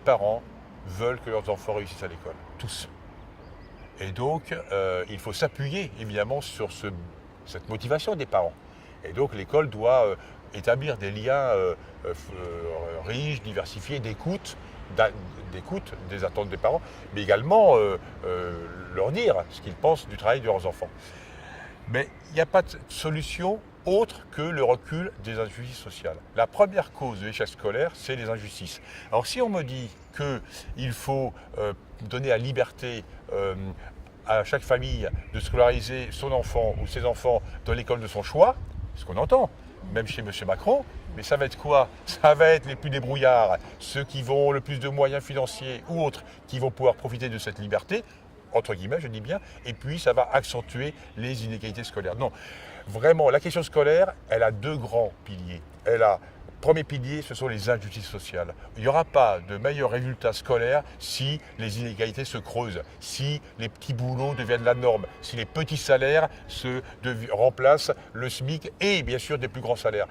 parents veulent que leurs enfants réussissent à l'école, tous. Et donc, il faut s'appuyer évidemment sur cette motivation des parents. Et donc, l'école doit établir des liens riches, diversifiés, d'écoute des attentes des parents, mais également leur dire ce qu'ils pensent du travail de leurs enfants. Mais il n'y a pas de solution autre que le recul des injustices sociales. La première cause de l'échec scolaire, c'est les injustices. Alors si on me dit qu'il faut donner la liberté à chaque famille de scolariser son enfant ou ses enfants dans l'école de son choix, ce qu'on entend, même chez M. Macron, mais ça va être quoi? Ça va être les plus débrouillards, ceux qui vont le plus de moyens financiers ou autres, qui vont pouvoir profiter de cette liberté, entre guillemets, je dis bien, et puis ça va accentuer les inégalités scolaires. Non, vraiment, la question scolaire, elle a deux grands piliers. Premier pilier, ce sont les injustices sociales. Il n'y aura pas de meilleurs résultats scolaires si les inégalités se creusent, si les petits boulots deviennent la norme, si les petits salaires remplacent le SMIC et bien sûr des plus grands salaires.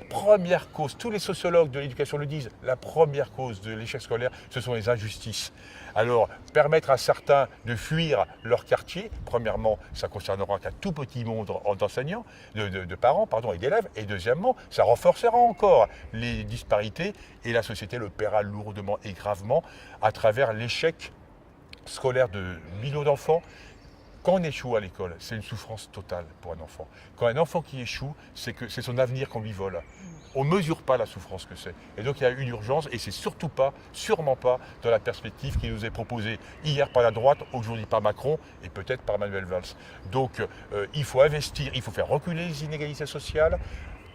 Première cause, tous les sociologues de l'éducation le disent, la première cause de l'échec scolaire, ce sont les injustices. Alors, permettre à certains de fuir leur quartier, premièrement, ça concernera qu'un tout petit nombre d'enseignants, de parents et d'élèves, et deuxièmement, ça renforcera encore les disparités et la société le paiera lourdement et gravement à travers l'échec scolaire de millions d'enfants. Quand on échoue à l'école, c'est une souffrance totale pour un enfant. Quand un enfant qui échoue, c'est son avenir qu'on lui vole. On ne mesure pas la souffrance que c'est. Et donc il y a une urgence, et c'est sûrement pas, dans la perspective qui nous est proposée hier par la droite, aujourd'hui par Macron, et peut-être par Manuel Valls. Donc il faut investir, il faut faire reculer les inégalités sociales,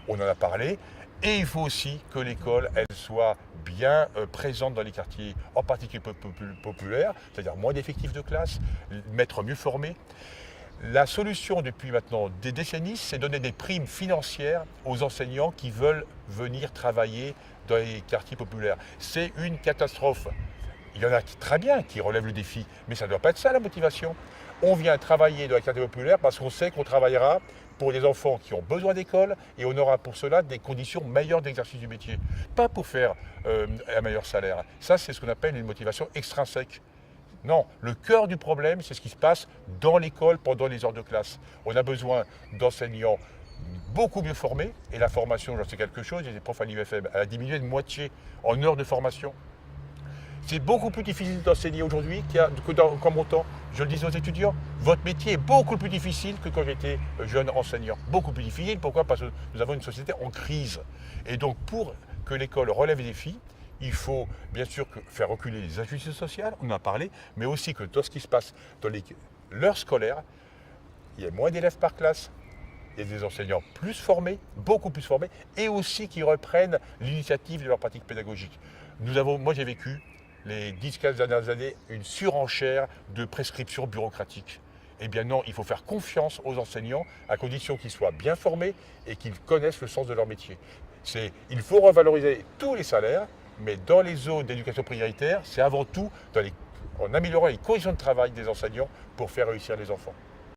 on en a parlé, et il faut aussi que l'école, elle soit bien présente dans les quartiers, en particulier populaires, c'est-à-dire moins d'effectifs de classe, maîtres mieux formés. La solution depuis maintenant des décennies, c'est donner des primes financières aux enseignants qui veulent venir travailler dans les quartiers populaires. C'est une catastrophe. Il y en a très bien qui relèvent le défi, mais ça ne doit pas être ça la motivation. On vient travailler dans les quartiers populaires parce qu'on sait qu'on travaillera pour des enfants qui ont besoin d'école et on aura pour cela des conditions meilleures d'exercice du métier. Pas pour faire un meilleur salaire. Ça, c'est ce qu'on appelle une motivation extrinsèque. Non, le cœur du problème, c'est ce qui se passe dans l'école pendant les heures de classe. On a besoin d'enseignants beaucoup mieux formés, et la formation, j'en sais quelque chose, les profs à l'IUFM, elle a diminué de moitié en heures de formation. C'est beaucoup plus difficile d'enseigner aujourd'hui qu'en mon temps. Je le disais aux étudiants, votre métier est beaucoup plus difficile que quand j'étais jeune enseignant. Beaucoup plus difficile, pourquoi? Parce que nous avons une société en crise. Et donc pour que l'école relève les défis, il faut bien sûr faire reculer les injustices sociales, on en a parlé, mais aussi que dans ce qui se passe dans l'heure scolaire, il y a moins d'élèves par classe, il y a des enseignants plus formés, beaucoup plus formés, et aussi qui reprennent l'initiative de leur pratique pédagogique. Moi j'ai vécu les 10-15 dernières années une surenchère de prescriptions bureaucratiques. Eh bien non, il faut faire confiance aux enseignants à condition qu'ils soient bien formés et qu'ils connaissent le sens de leur métier. Il faut revaloriser tous les salaires, mais dans les zones d'éducation prioritaire, c'est avant tout en améliorant les conditions de travail des enseignants pour faire réussir les enfants.